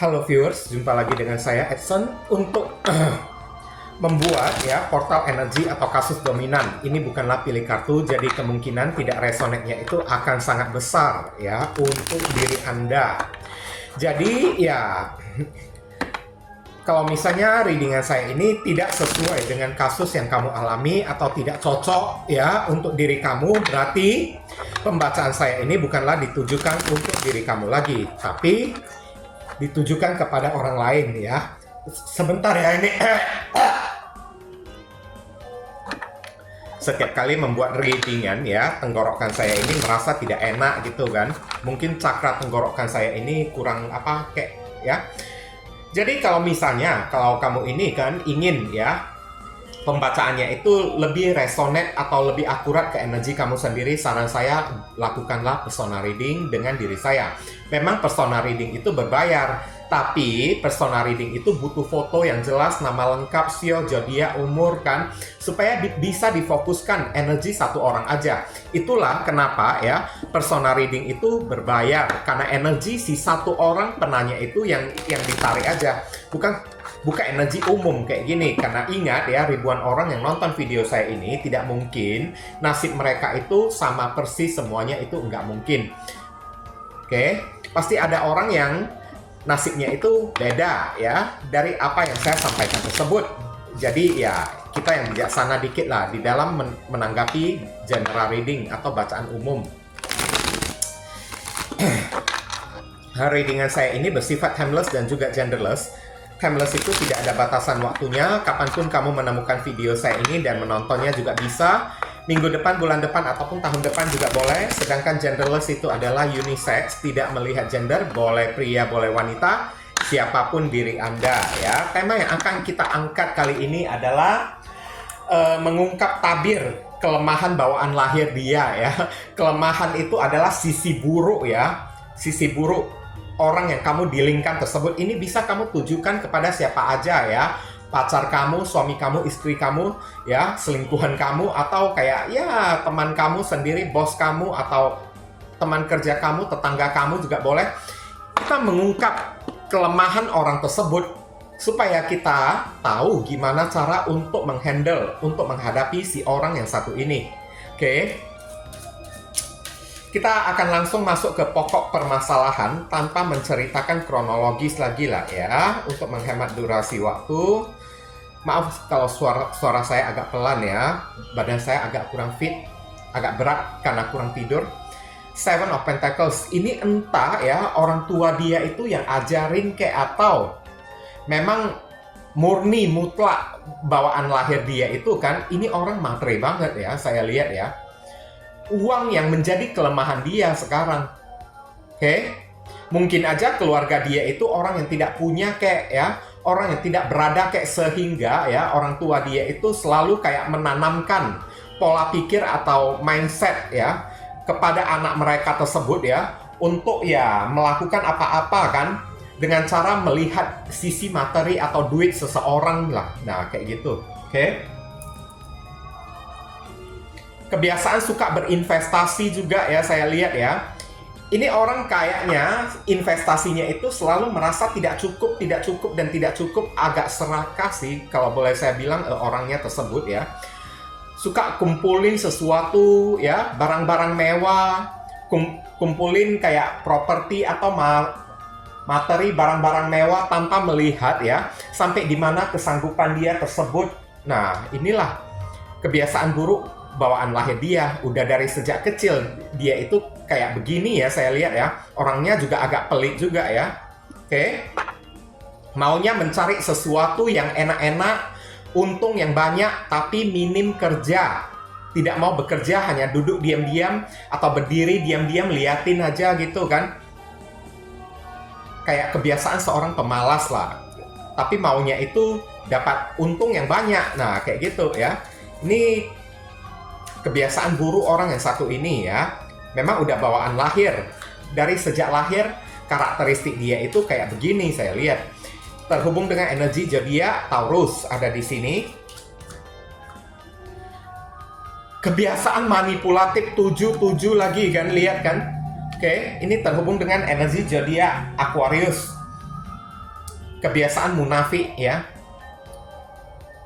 Halo viewers, jumpa lagi dengan saya Edson untuk membuat ya portal energi atau kasus dominan. Ini bukanlah pilih kartu, jadi kemungkinan tidak resonate-nya itu akan sangat besar ya untuk diri Anda. Jadi ya kalau misalnya readingan saya ini tidak sesuai dengan kasus yang kamu alami atau tidak cocok ya untuk diri kamu, berarti pembacaan saya ini bukanlah ditujukan untuk diri kamu lagi, tapi ditujukan kepada orang lain ya. Sebentar ya ini. Setiap kali membuat readingan ya, tenggorokan saya ini merasa tidak enak gitu kan. Mungkin cakra tenggorokan saya ini kurang apa kayak ya. Jadi kalau misalnya kalau kamu ini kan ingin ya pembacaannya itu lebih resonate atau lebih akurat ke energi kamu sendiri, saran saya lakukanlah persona reading dengan diri saya. Memang persona reading itu berbayar, tapi persona reading itu butuh foto yang jelas, nama lengkap, sio, zodiak, umur kan, supaya bisa difokuskan energi satu orang aja. Itulah kenapa ya persona reading itu berbayar, karena energi si satu orang penanya itu yang ditarik aja, bukan energi umum kayak gini. Karena ingat ya, ribuan orang yang nonton video saya ini, tidak mungkin nasib mereka itu sama persis semuanya, itu nggak mungkin. Oke, pasti ada orang yang nasibnya itu beda ya dari apa yang saya sampaikan tersebut. Jadi ya kita yang bijaksana dikit lah di dalam menanggapi general reading atau bacaan umum. Readingan saya ini bersifat timeless dan juga genderless. Timeless itu tidak ada batasan waktunya, kapanpun kamu menemukan video saya ini dan menontonnya juga bisa. Minggu depan, bulan depan, ataupun tahun depan juga boleh. Sedangkan genderless itu adalah unisex, tidak melihat gender, boleh pria, boleh wanita, siapapun diri Anda ya. Tema yang akan kita angkat kali ini adalah mengungkap tabir kelemahan bawaan lahir dia ya. Kelemahan itu adalah sisi buruk ya, sisi buruk orang yang kamu dealingkan tersebut. Ini bisa kamu tujukan kepada siapa aja ya, pacar kamu, suami kamu, istri kamu ya, selingkuhan kamu, atau kayak ya teman kamu sendiri, bos kamu, atau teman kerja kamu, tetangga kamu juga boleh. Kita mengungkap kelemahan orang tersebut supaya kita tahu gimana cara untuk menghandle, untuk menghadapi si orang yang satu ini. Oke. Kita akan langsung masuk ke pokok permasalahan tanpa menceritakan kronologis lagi lah ya, untuk menghemat durasi waktu. Maaf kalau suara saya agak pelan ya, badan saya agak kurang fit, agak berat karena kurang tidur. Seven of Pentacles ini entah ya orang tua dia itu yang ajarin kayak, atau memang murni mutlak bawaan lahir dia itu kan, ini orang matre banget ya, saya lihat ya. Uang yang menjadi kelemahan dia sekarang. Oke? Mungkin aja keluarga dia itu orang yang tidak punya kayak ya, orang yang tidak berada kayak, sehingga ya orang tua dia itu selalu kayak menanamkan pola pikir atau mindset ya kepada anak mereka tersebut ya, untuk ya melakukan apa-apa kan dengan cara melihat sisi materi atau duit seseorang lah. Nah, kayak gitu. Oke? Kebiasaan suka berinvestasi juga ya, saya lihat ya. Ini orang kayaknya investasinya itu selalu merasa tidak cukup, dan tidak cukup, agak serakah sih kalau boleh saya bilang orangnya tersebut ya. Suka kumpulin sesuatu ya, barang-barang mewah, kumpulin kayak properti atau materi barang-barang mewah tanpa melihat ya sampai di mana kesanggupan dia tersebut. Nah, inilah kebiasaan buruk bawaan lahir dia. Udah dari sejak kecil dia itu kayak begini ya, saya lihat ya. Orangnya juga agak pelit juga ya. Oke. Maunya mencari sesuatu yang enak-enak, untung yang banyak, tapi minim kerja. Tidak mau bekerja, hanya duduk diam-diam atau berdiri diam-diam liatin aja gitu kan. Kayak kebiasaan seorang pemalas lah. Tapi maunya itu dapat untung yang banyak. Nah, kayak gitu ya. Ini kebiasaan buruk orang yang satu ini ya. Memang udah bawaan lahir. Dari sejak lahir karakteristik dia itu kayak begini, saya lihat. Terhubung dengan energi zodiak Taurus ada di sini. Kebiasaan manipulatif 7 lagi kan, lihat kan. Oke, ini terhubung dengan energi zodiak Aquarius. kebiasaan munafik ya.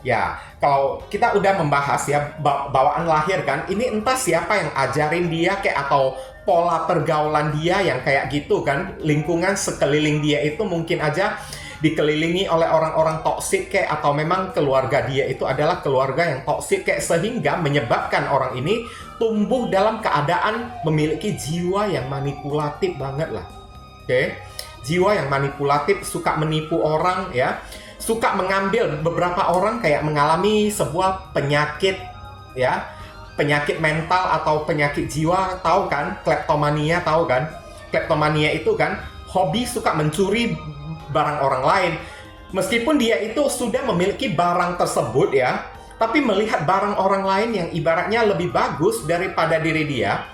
Ya, kalau kita udah membahas ya bawaan lahir kan, ini entah siapa yang ajarin dia kayak atau pola pergaulan dia yang kayak gitu kan, lingkungan sekeliling dia itu mungkin aja dikelilingi oleh orang-orang toksik kayak atau memang keluarga dia itu adalah keluarga yang toksik kayak sehingga menyebabkan orang ini tumbuh dalam keadaan memiliki jiwa yang manipulatif banget lah. Oke. Jiwa yang manipulatif, suka menipu orang ya. Suka mengambil beberapa orang kayak mengalami sebuah penyakit ya, penyakit mental atau penyakit jiwa, tahu kan? Kleptomania, tahu kan? Kleptomania itu kan hobi suka mencuri barang orang lain. Meskipun dia itu sudah memiliki barang tersebut ya, tapi melihat barang orang lain yang ibaratnya lebih bagus daripada diri dia,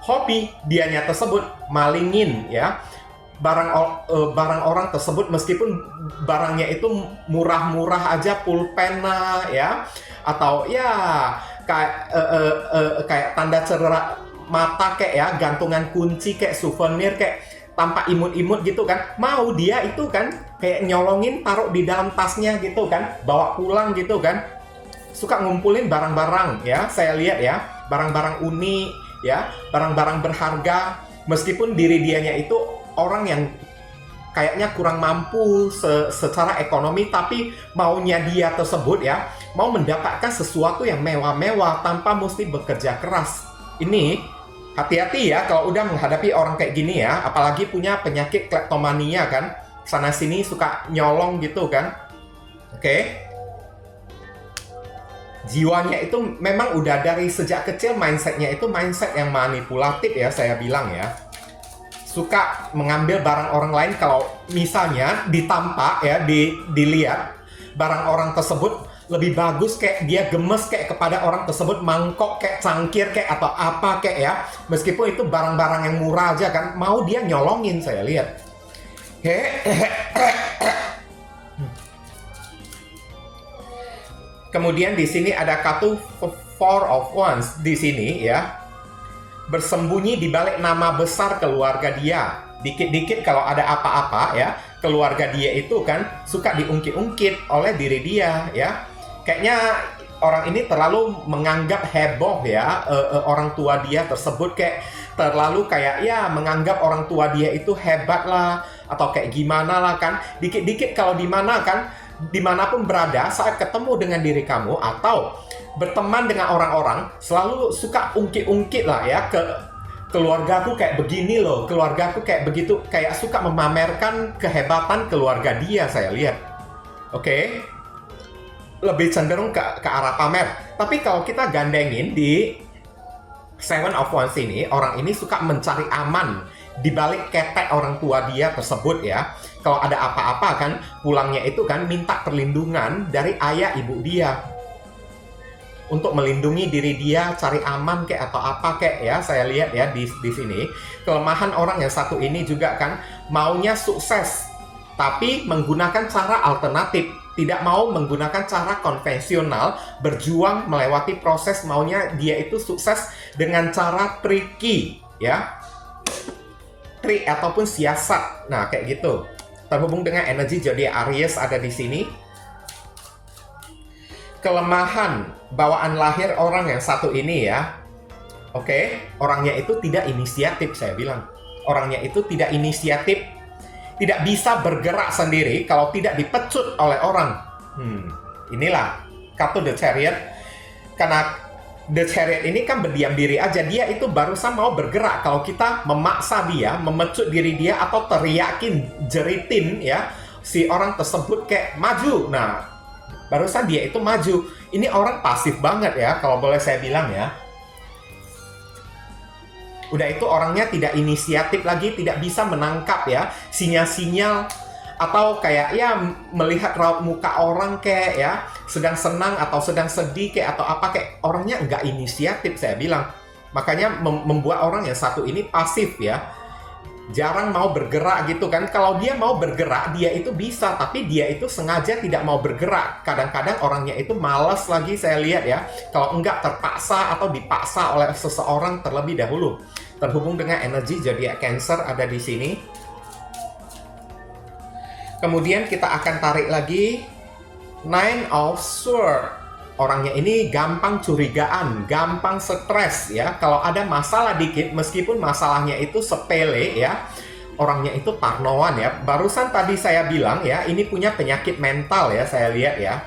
hobi dianya tersebut malingin ya. Barang orang tersebut meskipun barangnya itu murah-murah aja, pulpena ya, atau ya kayak tanda cerah mata kayak ya, gantungan kunci kayak souvenir kayak tanpa imut-imut gitu kan, mau dia itu kan kayak nyolongin, taruh di dalam tasnya gitu kan, bawa pulang gitu kan, suka ngumpulin barang-barang ya, saya lihat ya, barang-barang unik ya, barang-barang berharga, meskipun diri dianya itu orang yang kayaknya kurang mampu secara ekonomi, tapi maunya dia tersebut ya, mau mendapatkan sesuatu yang mewah-mewah tanpa mesti bekerja keras. Ini hati-hati ya kalau udah menghadapi orang kayak gini ya, apalagi punya penyakit kleptomania kan, sana-sini suka nyolong gitu kan. Oke. Jiwanya itu memang udah dari sejak kecil mindsetnya itu mindset yang manipulatif ya, saya bilang ya. Suka mengambil barang orang lain, kalau misalnya ditampak ya, dilihat barang orang tersebut lebih bagus kayak dia gemes kayak kepada orang tersebut, mangkok kayak cangkir kayak atau apa kayak ya, meskipun itu barang-barang yang murah aja kan, mau dia nyolongin, saya lihat. Kemudian di sini ada kartu Four of Wands di sini ya. Bersembunyi di balik nama besar keluarga dia. Dikit-dikit kalau ada apa-apa ya, keluarga dia itu kan suka diungkit-ungkit oleh diri dia ya. Kayaknya orang ini terlalu menganggap heboh ya, orang tua dia tersebut kayak terlalu kayak ya menganggap orang tua dia itu hebat lah atau kayak gimana lah kan. Dikit-dikit kalau dimanapun berada saat ketemu dengan diri kamu atau berteman dengan orang-orang, selalu suka ungkit-ungkit lah ya, ke keluargaku kayak begini loh, keluargaku kayak begitu, kayak suka memamerkan kehebatan keluarga dia, saya lihat. Oke. Lebih cenderung ke arah pamer. Tapi kalau kita gandengin di Seven of Wands ini, orang ini suka mencari aman di balik ketek orang tua dia tersebut ya. Kalau ada apa-apa kan, pulangnya itu kan minta perlindungan dari ayah ibu dia. Untuk melindungi diri dia, cari aman kayak atau apa kayak ya, saya lihat ya di sini. Kelemahan orang yang satu ini juga kan maunya sukses, tapi menggunakan cara alternatif. Tidak mau menggunakan cara konvensional, berjuang melewati proses, maunya dia itu sukses dengan cara tricky ya. Trik ataupun siasat. Nah, kayak gitu. Terhubung dengan energi zodiak Aries ada di sini. Kelemahan bawaan lahir orang yang satu ini ya. Oke, orangnya itu tidak inisiatif, saya bilang. Orangnya itu tidak inisiatif, tidak bisa bergerak sendiri kalau tidak dipecut oleh orang. Inilah kartu The Chariot. Karena The Chariot ini kan berdiam diri aja, dia itu barusan mau bergerak. Kalau kita memaksa dia, memecut diri dia atau teriakin, jeritin ya, si orang tersebut kayak maju. Nah, barusan dia itu maju. Ini orang pasif banget ya, kalau boleh saya bilang ya. Udah itu orangnya tidak inisiatif lagi, tidak bisa menangkap ya sinyal-sinyal atau kayak ya melihat raut muka orang kayak ya sedang senang atau sedang sedih kayak atau apa, kayak orangnya nggak inisiatif, saya bilang. Makanya membuat orang yang satu ini pasif ya. Jarang mau bergerak gitu kan. Kalau dia mau bergerak, dia itu bisa, tapi dia itu sengaja tidak mau bergerak. Kadang-kadang orangnya itu malas lagi, saya lihat ya. Kalau enggak terpaksa atau dipaksa oleh seseorang terlebih dahulu. Terhubung dengan energi zodiak Cancer ada di sini. Kemudian kita akan tarik lagi Nine of Swords. Orangnya ini gampang curigaan, gampang stres ya. Kalau ada masalah dikit, meskipun masalahnya itu sepele ya, orangnya itu parnoan ya. Barusan tadi saya bilang ya, ini punya penyakit mental ya, saya lihat ya.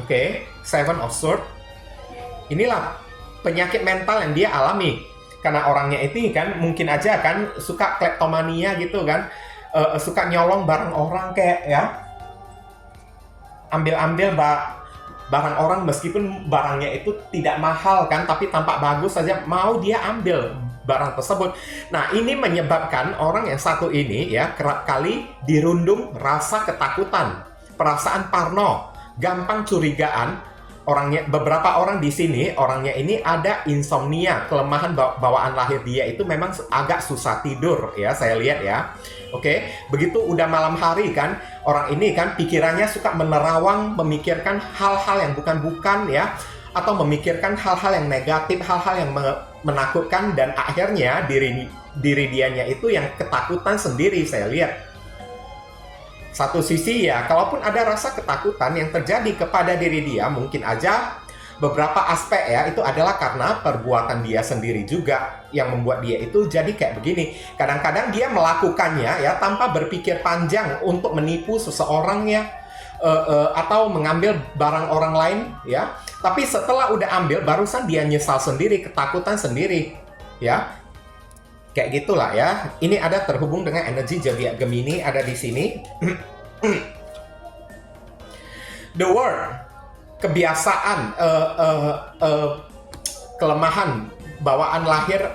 Oke, Seven of Swords. Inilah penyakit mental yang dia alami. Karena orangnya itu kan mungkin aja kan suka kleptomania gitu kan. Suka nyolong barang orang kayak ya. Ambil-ambil barang orang meskipun barangnya itu tidak mahal kan, tapi tampak bagus saja mau dia ambil barang tersebut. Nah, ini menyebabkan orang yang satu ini ya kerap kali dirundung rasa ketakutan, perasaan parno, gampang curigaan. Orangnya, beberapa orang di sini orangnya ini ada insomnia, kelemahan bawaan lahir dia itu memang agak susah tidur ya, saya lihat ya. Oke, begitu udah malam hari kan, orang ini kan pikirannya suka menerawang, memikirkan hal-hal yang bukan-bukan ya, atau memikirkan hal-hal yang negatif, hal-hal yang menakutkan, dan akhirnya diri dianya itu yang ketakutan sendiri, saya lihat. Satu sisi ya, kalaupun ada rasa ketakutan yang terjadi kepada diri dia, mungkin aja beberapa aspek ya, itu adalah karena perbuatan dia sendiri juga yang membuat dia itu jadi kayak begini. Kadang-kadang dia melakukannya ya tanpa berpikir panjang untuk menipu seseorang ya, atau mengambil barang orang lain ya. Tapi setelah udah ambil, barusan dia nyesal sendiri, ketakutan sendiri ya. Kayak gitulah ya. Ini ada terhubung dengan energi zodiak Gemini ada di sini. The World, kebiasaan, kelemahan bawaan lahir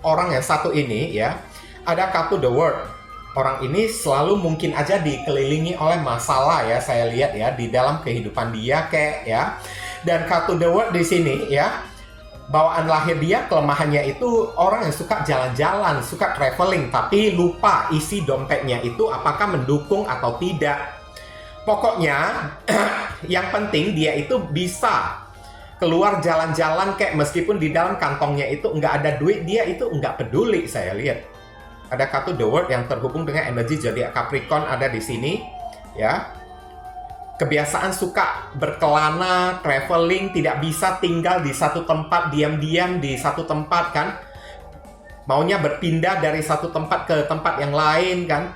orang yang satu ini ya. Ada kartu The World. Orang ini selalu mungkin aja dikelilingi oleh masalah ya, saya lihat ya di dalam kehidupan dia kayak ya. Dan kartu The World di sini ya. Bawaan lahir dia, kelemahannya itu orang yang suka jalan-jalan, suka traveling, tapi lupa isi dompetnya itu apakah mendukung atau tidak. Pokoknya, yang penting dia itu bisa keluar jalan-jalan kayak meskipun di dalam kantongnya itu nggak ada duit, dia itu nggak peduli, saya lihat. Ada kartu The World yang terhubung dengan energi zodiak Capricorn ada di sini, ya. Kebiasaan suka berkelana, traveling, tidak bisa tinggal di satu tempat, diam-diam di satu tempat kan. Maunya berpindah dari satu tempat ke tempat yang lain kan.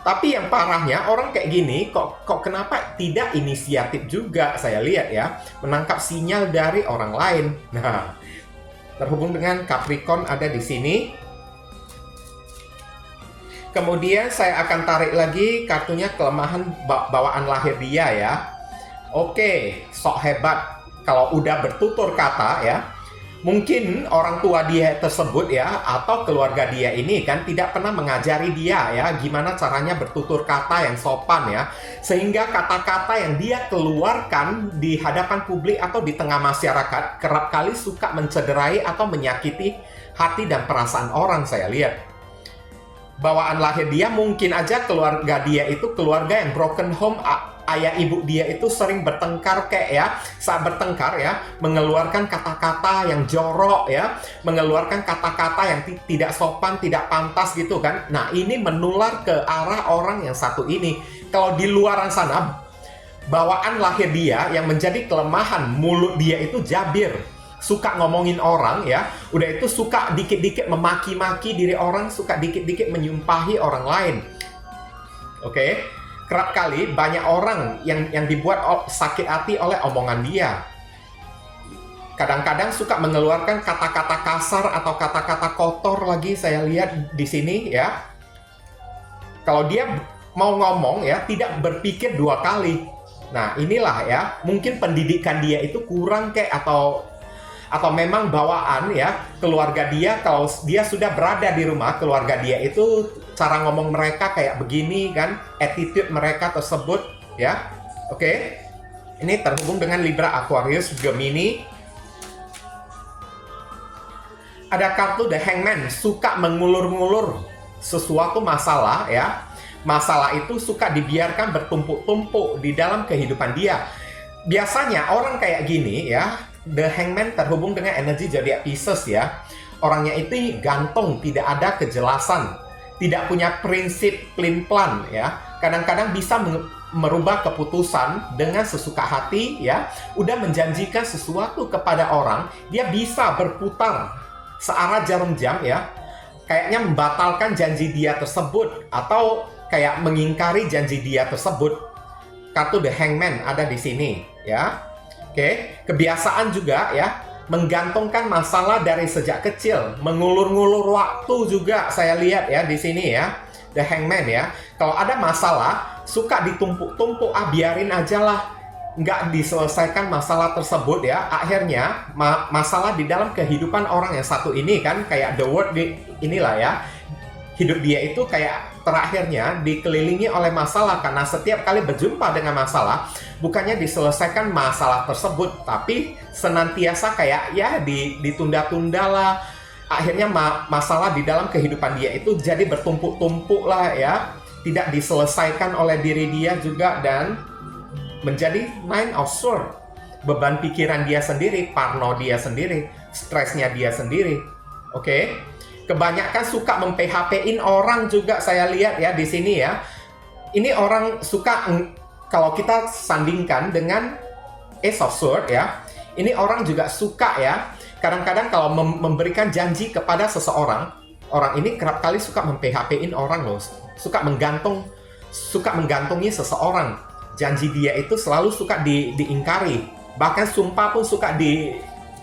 Tapi yang parahnya orang kayak gini kok kenapa tidak inisiatif juga, saya lihat ya. Menangkap sinyal dari orang lain. Nah, terhubung dengan Capricorn ada di sini. Kemudian saya akan tarik lagi kartunya kelemahan bawaan lahir dia ya. Oke, sok hebat kalau udah bertutur kata ya. Mungkin orang tua dia tersebut ya, atau keluarga dia ini kan tidak pernah mengajari dia ya gimana caranya bertutur kata yang sopan ya. Sehingga kata-kata yang dia keluarkan di hadapan publik atau di tengah masyarakat kerap kali suka mencederai atau menyakiti hati dan perasaan orang, saya lihat. Bawaan lahir dia mungkin aja keluarga dia itu keluarga yang broken home, ayah ibu dia itu sering bertengkar kayak ya, saat bertengkar ya mengeluarkan kata-kata yang jorok ya, mengeluarkan kata-kata yang tidak sopan, tidak pantas gitu kan. Nah, ini menular ke arah orang yang satu ini. Kalau di luaran sana bawaan lahir dia yang menjadi kelemahan, mulut dia itu jabir, suka ngomongin orang ya, udah itu suka dikit-dikit memaki-maki diri orang, suka dikit-dikit menyumpahi orang lain. Oke, kerap kali banyak orang yang dibuat sakit hati oleh omongan dia. Kadang-kadang suka mengeluarkan kata-kata kasar atau kata-kata kotor lagi, saya lihat di sini ya. Kalau dia mau ngomong ya, tidak berpikir dua kali. Nah, inilah ya, mungkin pendidikan dia itu kurang kayak atau memang bawaan ya, keluarga dia kalau dia sudah berada di rumah, keluarga dia itu cara ngomong mereka kayak begini kan, attitude mereka tersebut ya. Oke. Ini terhubung dengan Libra, Aquarius, Gemini. Ada kartu The Hangman, suka mengulur-ngulur sesuatu masalah ya. Masalah itu suka dibiarkan bertumpuk-tumpuk di dalam kehidupan dia. Biasanya orang kayak gini ya, The Hangman terhubung dengan energi zodiak Pisces ya. Orangnya itu gantung, tidak ada kejelasan, tidak punya prinsip plan ya. kadang-kadang bisa merubah keputusan dengan sesuka hati ya. Udah menjanjikan sesuatu kepada orang, dia bisa berputar searah jarum jam ya. Kayaknya membatalkan janji dia tersebut atau kayak mengingkari janji dia tersebut. Kartu The Hangman ada di sini ya. Oke, kebiasaan juga ya, menggantungkan masalah dari sejak kecil, mengulur-ngulur waktu juga saya lihat ya di sini ya. The Hangman ya. Kalau ada masalah, suka ditumpuk-tumpuk, biarin aja lah. Nggak diselesaikan masalah tersebut ya. Akhirnya, masalah di dalam kehidupan orang yang satu ini kan, kayak The Word inilah ya. Hidup dia itu kayak terakhirnya dikelilingi oleh masalah. Karena setiap kali berjumpa dengan masalah, bukannya diselesaikan masalah tersebut, tapi senantiasa kayak ya ditunda-tunda lah. Akhirnya masalah di dalam kehidupan dia itu jadi bertumpuk-tumpuk lah ya. Tidak diselesaikan oleh diri dia juga dan menjadi Nine of Swords. Beban pikiran dia sendiri, parno dia sendiri, stresnya dia sendiri. Oke. Kebanyakan suka mem-PHP-in orang juga saya lihat ya di sini ya. Ini orang suka, kalau kita sandingkan dengan Ace of Swords ya. Ini orang juga suka ya. Kadang-kadang kalau memberikan janji kepada seseorang, orang ini kerap kali suka mem-PHP-in orang loh. Suka menggantungi seseorang. Janji dia itu selalu suka diingkari. Bahkan sumpah pun suka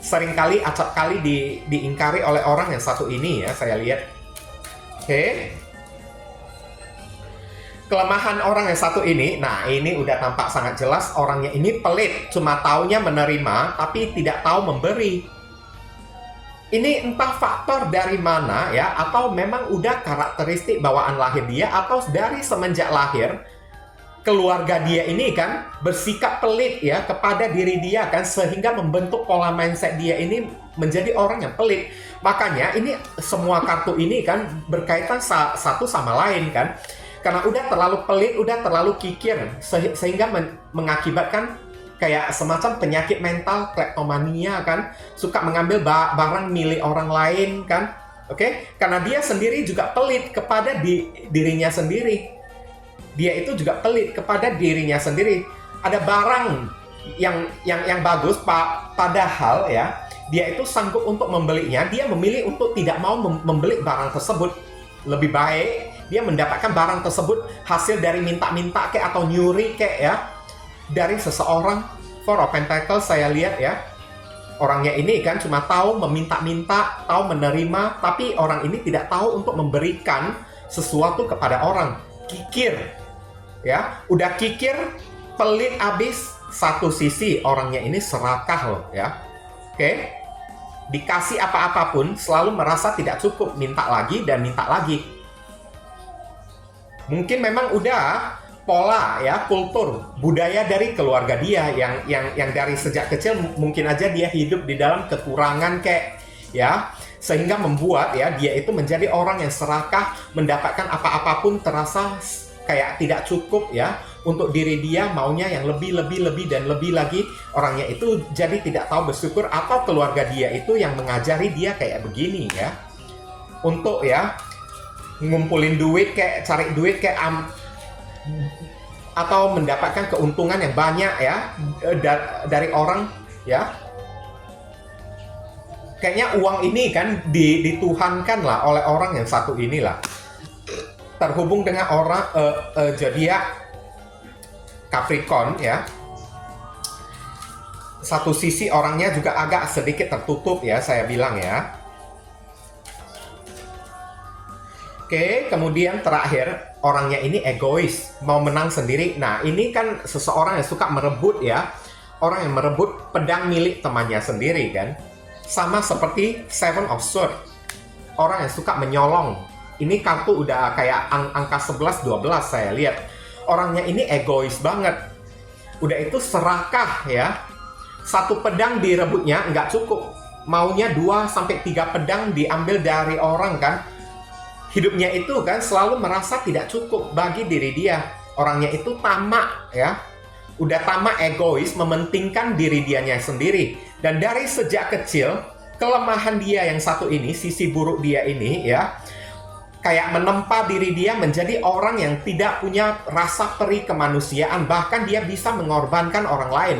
seringkali, acap kali diingkari oleh orang yang satu ini ya, saya lihat. Oke. Kelemahan orang yang satu ini, nah ini udah tampak sangat jelas, orangnya ini pelit, cuma taunya menerima, tapi tidak tahu memberi. Ini entah faktor dari mana ya, atau memang udah karakteristik bawaan lahir dia, atau dari semenjak lahir, keluarga dia ini kan bersikap pelit ya kepada diri dia kan, sehingga membentuk pola mindset dia ini menjadi orang yang pelit. Makanya ini semua kartu ini kan berkaitan satu sama lain kan. Karena udah terlalu pelit, udah terlalu kikir, sehingga mengakibatkan kayak semacam penyakit mental, kleptomania kan, suka mengambil barang milik orang lain kan. Oke? Karena dia sendiri juga pelit kepada dirinya sendiri. Dia itu juga pelit kepada dirinya sendiri. Ada barang yang bagus, padahal ya, dia itu sanggup untuk membelinya, dia memilih untuk tidak mau membeli barang tersebut. Lebih baik dia mendapatkan barang tersebut hasil dari minta-minta kayak atau nyuri kayak ya, dari seseorang. Four of Pentacles saya lihat ya, orangnya ini kan cuma tahu meminta-minta, tahu menerima, tapi orang ini tidak tahu untuk memberikan sesuatu kepada orang. Kikir ya, udah kikir, pelit abis. Satu sisi orangnya ini serakah loh ya. Oke, dikasih apa-apapun selalu merasa tidak cukup, minta lagi dan minta lagi. Mungkin memang udah pola ya, kultur, budaya dari keluarga dia yang dari sejak kecil mungkin aja dia hidup di dalam kekurangan kayak ya, sehingga membuat ya dia itu menjadi orang yang serakah, mendapatkan apa-apapun terasa kayak tidak cukup ya untuk diri dia, maunya yang lebih dan lebih lagi. Orangnya itu jadi tidak tahu bersyukur, atau keluarga dia itu yang mengajari dia kayak begini ya, untuk ya ngumpulin duit kayak, cari duit kayak atau mendapatkan keuntungan yang banyak ya dari orang ya. Kayaknya uang ini kan dituhankan lah oleh orang yang satu inilah. Terhubung dengan orang zodiak Capricorn ya. Satu sisi orangnya juga agak sedikit tertutup ya, saya bilang ya. Oke, kemudian terakhir, orangnya ini egois, mau menang sendiri. Nah, ini kan seseorang yang suka merebut ya. Orang yang merebut pedang milik temannya sendiri kan. Sama seperti Seven of Swords. Orang yang suka menyolong. Ini kartu udah kayak angka 11-12 saya lihat. Orangnya ini egois banget. Udah itu serakah ya. Satu pedang direbutnya nggak cukup. Maunya 2-3 pedang diambil dari orang kan. Hidupnya itu kan selalu merasa tidak cukup bagi diri dia. Orangnya itu tamak ya. Udah tamak, egois, mementingkan diri dianya sendiri. Dan dari sejak kecil, kelemahan dia yang satu ini, sisi buruk dia ini ya, kayak menempa diri dia menjadi orang yang tidak punya rasa perih kemanusiaan. Bahkan dia bisa mengorbankan orang lain,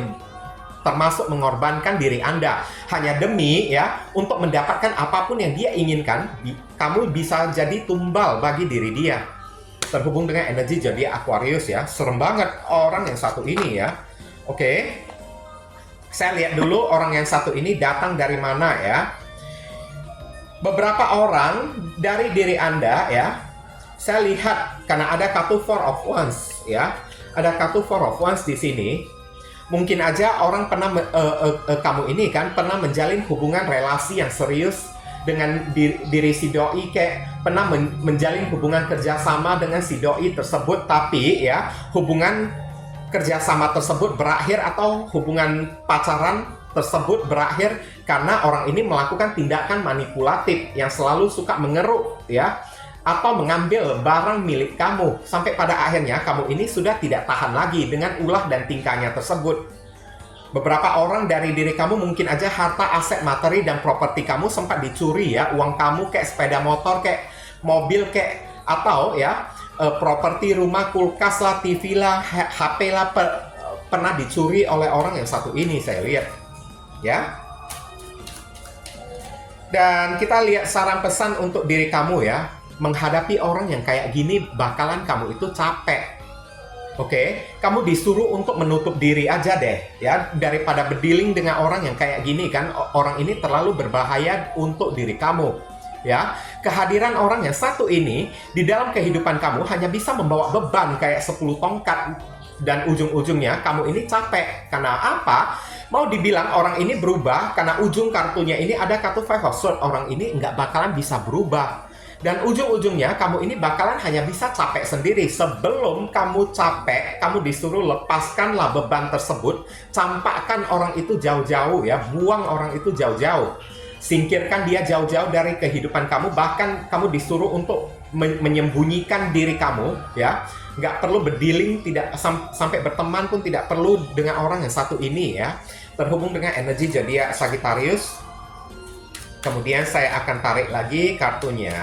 termasuk mengorbankan diri Anda. Hanya demi ya, untuk mendapatkan apapun yang dia inginkan, kamu bisa jadi tumbal bagi diri dia. Terhubung dengan energi jadi Aquarius ya. Serem banget orang yang satu ini ya. Oke. Saya lihat dulu orang yang satu ini datang dari mana ya. Beberapa orang dari diri Anda ya, saya lihat karena ada kartu Four of Wands ya, ada kartu Four of Wands di sini. Mungkin aja orang pernah kamu ini kan pernah menjalin hubungan relasi yang serius dengan diri si doi, kayak pernah menjalin hubungan kerjasama dengan si doi tersebut, tapi ya hubungan kerjasama tersebut berakhir atau hubungan pacaran tersebut berakhir karena orang ini melakukan tindakan manipulatif yang selalu suka mengeruk ya, atau mengambil barang milik kamu, sampai pada akhirnya kamu ini sudah tidak tahan lagi dengan ulah dan tingkahnya tersebut. Beberapa orang dari diri kamu mungkin aja harta aset materi dan properti kamu sempat dicuri ya, uang kamu kayak sepeda motor, kayak mobil, kayak atau ya properti rumah, kulkas lah, TV lah, HP lah pernah dicuri oleh orang yang satu ini, saya lihat ya. Dan kita lihat saran pesan untuk diri kamu ya. Menghadapi orang yang kayak gini bakalan kamu itu capek. Oke, kamu disuruh untuk menutup diri aja deh ya, daripada berdealing dengan orang yang kayak gini kan. Orang ini terlalu berbahaya untuk diri kamu ya. Kehadiran orang yang satu ini di dalam kehidupan kamu hanya bisa membawa beban kayak 10 tongkat, dan ujung-ujungnya kamu ini capek. Karena apa? Mau dibilang orang ini berubah, karena ujung kartunya ini ada kartu Five of Swords. Orang ini nggak bakalan bisa berubah. Dan ujung-ujungnya kamu ini bakalan hanya bisa capek sendiri. Sebelum kamu capek, kamu disuruh lepaskanlah beban tersebut. Campakkan orang itu jauh-jauh ya. Buang orang itu jauh-jauh. Singkirkan dia jauh-jauh dari kehidupan kamu. Bahkan kamu disuruh untuk menyembunyikan diri kamu ya. Nggak perlu berdealing, tidak sampai berteman pun tidak perlu dengan orang yang satu ini ya. Terhubung dengan energi zodiak Sagittarius. Kemudian saya akan tarik lagi kartunya.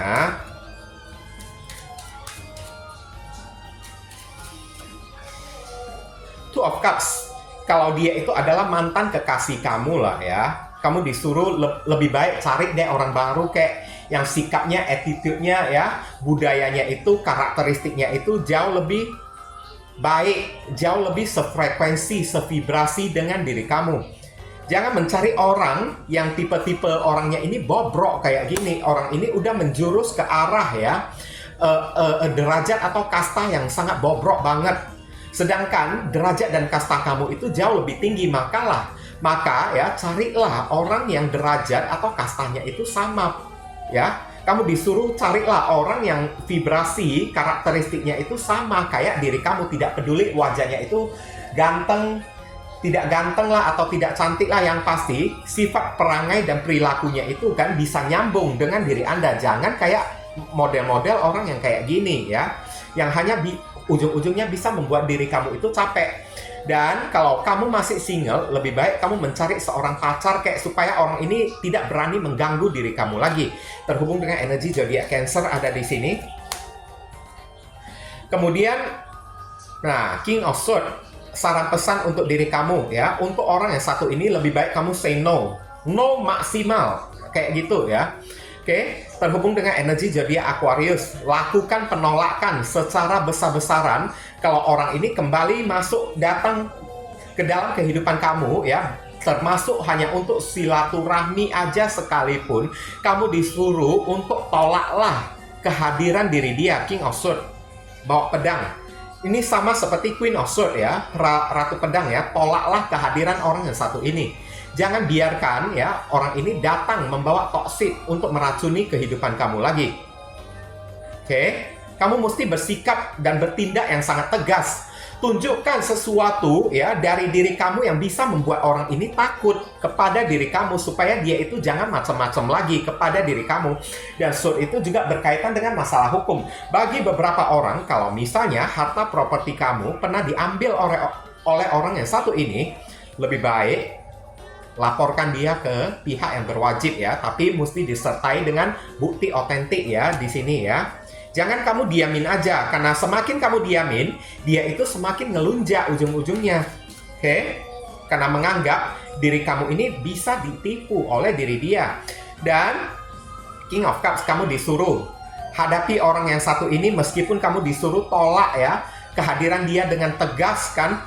Two of Cups. Kalau dia itu adalah mantan kekasih kamu lah ya. Kamu disuruh lebih baik cari deh orang baru, kayak yang sikapnya, attitude-nya ya, budayanya itu, karakteristiknya itu jauh lebih baik, jauh lebih sefrekuensi, sevibrasi dengan diri kamu. Jangan mencari orang yang tipe-tipe orangnya ini bobrok kayak gini. Orang ini udah menjurus ke arah ya derajat atau kasta yang sangat bobrok banget. Sedangkan derajat dan kasta kamu itu jauh lebih tinggi. Maka ya carilah orang yang derajat atau kastanya itu sama ya. Kamu disuruh carilah orang yang vibrasi karakteristiknya itu sama kayak diri kamu. Tidak peduli wajahnya itu ganteng, tidak ganteng lah atau tidak cantik lah, yang pasti sifat perangai dan perilakunya itu kan bisa nyambung dengan diri Anda. Jangan kayak model-model orang yang kayak gini ya, yang hanya ujung-ujungnya bisa membuat diri kamu itu capek. Dan kalau kamu masih single, lebih baik kamu mencari seorang pacar kayak supaya orang ini tidak berani mengganggu diri kamu lagi. Terhubung dengan energi zodiak Cancer ada di sini. Kemudian, nah, King of Swords. Saran pesan untuk diri kamu ya, untuk orang yang satu ini lebih baik kamu say no maksimal kayak gitu ya. Oke, terhubung dengan energi zodiak Aquarius, lakukan penolakan secara besar-besaran kalau orang ini kembali datang ke dalam kehidupan kamu ya, termasuk hanya untuk silaturahmi aja sekalipun, kamu disuruh untuk tolaklah kehadiran diri dia. King of Swords bawa pedang. Ini sama seperti Queen of Swords ya, Ratu Pedang ya. Tolaklah kehadiran orang yang satu ini. Jangan biarkan ya orang ini datang membawa toksik untuk meracuni kehidupan kamu lagi. Oke, kamu mesti bersikap dan bertindak yang sangat tegas. Tunjukkan sesuatu ya dari diri kamu yang bisa membuat orang ini takut kepada diri kamu, supaya dia itu jangan macam-macam lagi kepada diri kamu. Dan Sword itu juga berkaitan dengan masalah hukum. Bagi beberapa orang, kalau misalnya harta properti kamu pernah diambil oleh orang yang satu ini, lebih baik laporkan dia ke pihak yang berwajib ya, tapi mesti disertai dengan bukti otentik ya di sini ya. Jangan kamu diamin aja, karena semakin kamu diamin, dia itu semakin ngelunjak ujung-ujungnya. Oke? Karena menganggap diri kamu ini bisa ditipu oleh diri dia. Dan King of Cups, kamu disuruh hadapi orang yang satu ini meskipun kamu disuruh tolak ya kehadiran dia dengan tegas kan.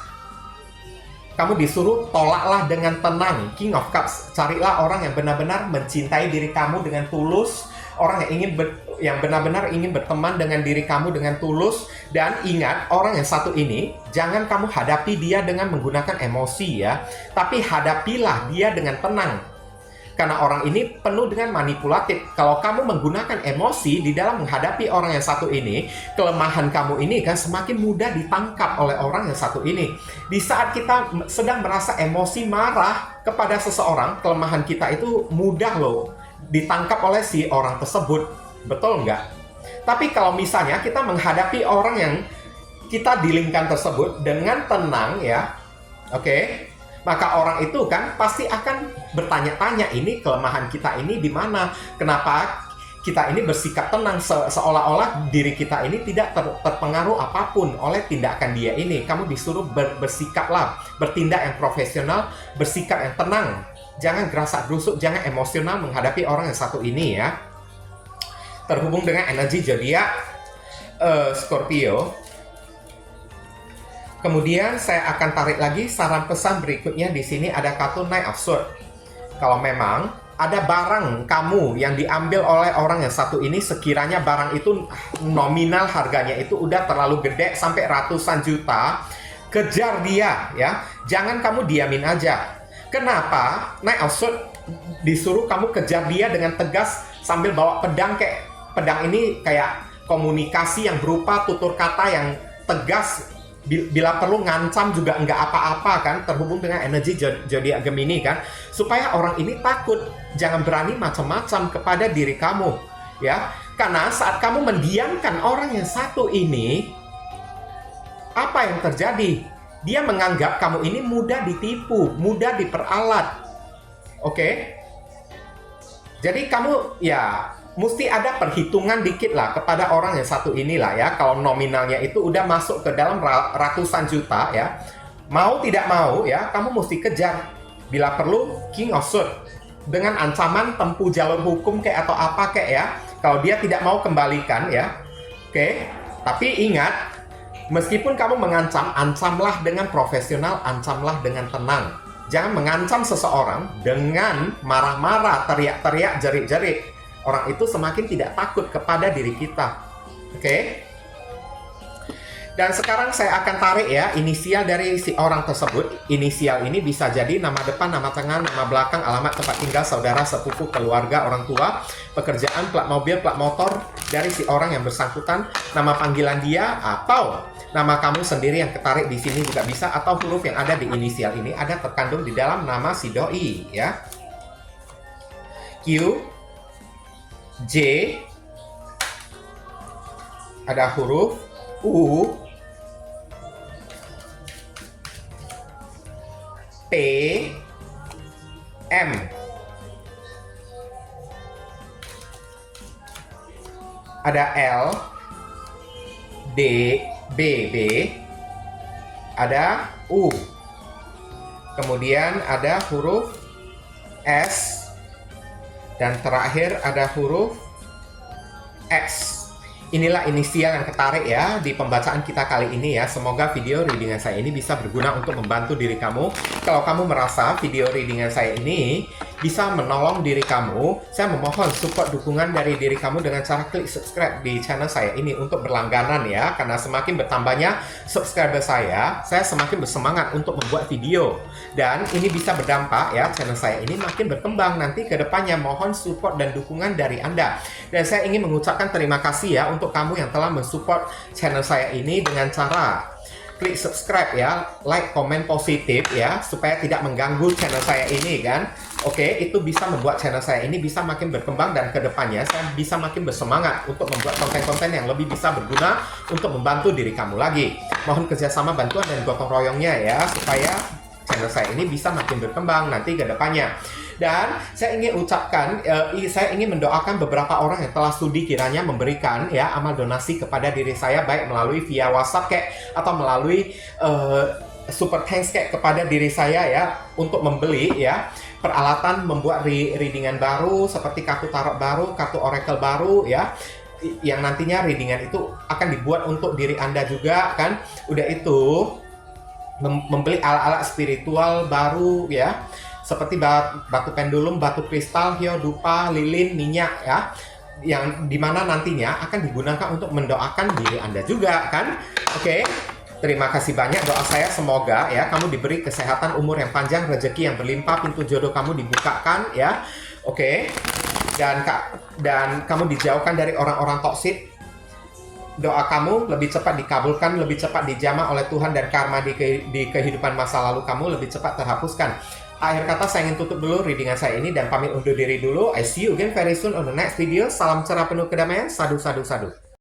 Kamu disuruh tolaklah dengan tenang. King of Cups, carilah orang yang benar-benar mencintai diri kamu dengan tulus, orang yang benar-benar ingin berteman dengan diri kamu dengan tulus. Dan ingat, orang yang satu ini jangan kamu hadapi dia dengan menggunakan emosi ya, tapi hadapilah dia dengan tenang. Karena orang ini penuh dengan manipulatif. Kalau kamu menggunakan emosi di dalam menghadapi orang yang satu ini, kelemahan kamu ini kan semakin mudah ditangkap oleh orang yang satu ini. Di saat kita sedang merasa emosi marah kepada seseorang, kelemahan kita itu mudah loh ditangkap oleh si orang tersebut. Betul nggak? Tapi kalau misalnya kita menghadapi orang yang kita dilingkan tersebut dengan tenang ya, oke? Maka orang itu kan pasti akan bertanya-tanya, ini kelemahan kita ini di mana? Kenapa kita ini bersikap tenang seolah-olah diri kita ini tidak terpengaruh apapun oleh tindakan dia ini. Kamu disuruh bersikaplah, bertindak yang profesional, bersikap yang tenang. Jangan gerasak-gerusuk, jangan emosional menghadapi orang yang satu ini ya. Terhubung dengan energi zodiak Scorpio. Kemudian saya akan tarik lagi saran pesan berikutnya. Di sini ada kartu Knight of Swords. Kalau memang ada barang kamu yang diambil oleh orang yang satu ini, sekiranya barang itu nominal harganya itu udah terlalu gede sampai ratusan juta, kejar dia ya. Jangan kamu diamin aja. Kenapa? Knight of Swords disuruh kamu kejar dia dengan tegas sambil bawa pedang. Kayak pedang ini kayak komunikasi yang berupa tutur kata yang tegas. Bila perlu ngancam juga enggak apa-apa kan, terhubung dengan energi zodiak Gemini kan, supaya orang ini takut. Jangan berani macam-macam kepada diri kamu ya, karena saat kamu mendiamkan orang yang satu ini, apa yang terjadi? Dia menganggap kamu ini mudah ditipu, mudah diperalat. Oke? Jadi kamu ya mesti ada perhitungan dikit lah kepada orang yang satu inilah ya. Kalau nominalnya itu udah masuk ke dalam ratusan juta ya, mau tidak mau ya, kamu mesti kejar. Bila perlu King of Swords dengan ancaman tempuh jalur hukum kayak atau apa kayak ya. Kalau dia tidak mau kembalikan ya, oke. Tapi ingat, meskipun kamu mengancam, ancamlah dengan profesional, ancamlah dengan tenang. Jangan mengancam seseorang dengan marah-marah, teriak-teriak, jerit-jerit. Orang itu semakin tidak takut kepada diri kita. Oke? Dan sekarang saya akan tarik ya inisial dari si orang tersebut. Inisial ini bisa jadi nama depan, nama tengah, nama belakang, alamat tempat tinggal, saudara, sepupu, keluarga, orang tua, pekerjaan, plat mobil, plat motor dari si orang yang bersangkutan, nama panggilan dia, atau nama kamu sendiri yang ketarik di sini juga bisa, atau huruf yang ada di inisial ini ada terkandung di dalam nama si doi ya. Q, J, ada huruf U, P, M, ada L, D, B, ada U, kemudian ada huruf S, dan terakhir ada huruf X. Inilah inisial yang ketarik ya di pembacaan kita kali ini ya. Semoga video readingan saya ini bisa berguna untuk membantu diri kamu. Kalau kamu merasa video readingan saya ini bisa menolong diri kamu, saya memohon support dukungan dari diri kamu dengan cara klik subscribe di channel saya ini untuk berlangganan ya. Karena semakin bertambahnya subscriber saya semakin bersemangat untuk membuat video. Dan ini bisa berdampak ya, channel saya ini makin berkembang nanti ke depannya. Mohon support dan dukungan dari Anda. Dan saya ingin mengucapkan terima kasih ya untuk kamu yang telah mensupport channel saya ini dengan cara klik subscribe ya, like, komen positif ya, supaya tidak mengganggu channel saya ini kan. Oke, itu bisa membuat channel saya ini bisa makin berkembang dan kedepannya saya bisa makin bersemangat untuk membuat konten-konten yang lebih bisa berguna untuk membantu diri kamu lagi. Mohon kerjasama, bantuan, dan gotong royongnya ya, supaya channel saya ini bisa makin berkembang nanti ke depannya. Dan saya ingin ucapkan, saya ingin mendoakan beberapa orang yang telah studi kiranya memberikan ya amal donasi kepada diri saya, baik melalui via WhatsApp kayak atau melalui super thanks kayak kepada diri saya ya, untuk membeli ya peralatan membuat readingan baru seperti kartu tarot baru, kartu oracle baru ya, yang nantinya readingan itu akan dibuat untuk diri Anda juga kan. Udah itu membeli alat-alat spiritual baru ya, seperti batu pendulum, batu kristal, hio, dupa, lilin, minyak ya, yang dimana nantinya akan digunakan untuk mendoakan diri Anda juga kan. Oke. Terima kasih banyak, doa saya semoga ya kamu diberi kesehatan, umur yang panjang, rezeki yang berlimpah, pintu jodoh kamu dibukakan ya. Oke. Dan kamu dijauhkan dari orang-orang toksik. Doa kamu lebih cepat dikabulkan, lebih cepat dijamah oleh Tuhan, dan karma di kehidupan masa lalu kamu lebih cepat terhapuskan. Akhir kata saya ingin tutup dulu readingan saya ini dan pamit undur diri dulu. I see you again very soon on the next video. Salam cerah penuh kedamaian. Sadu, sadu, sadu.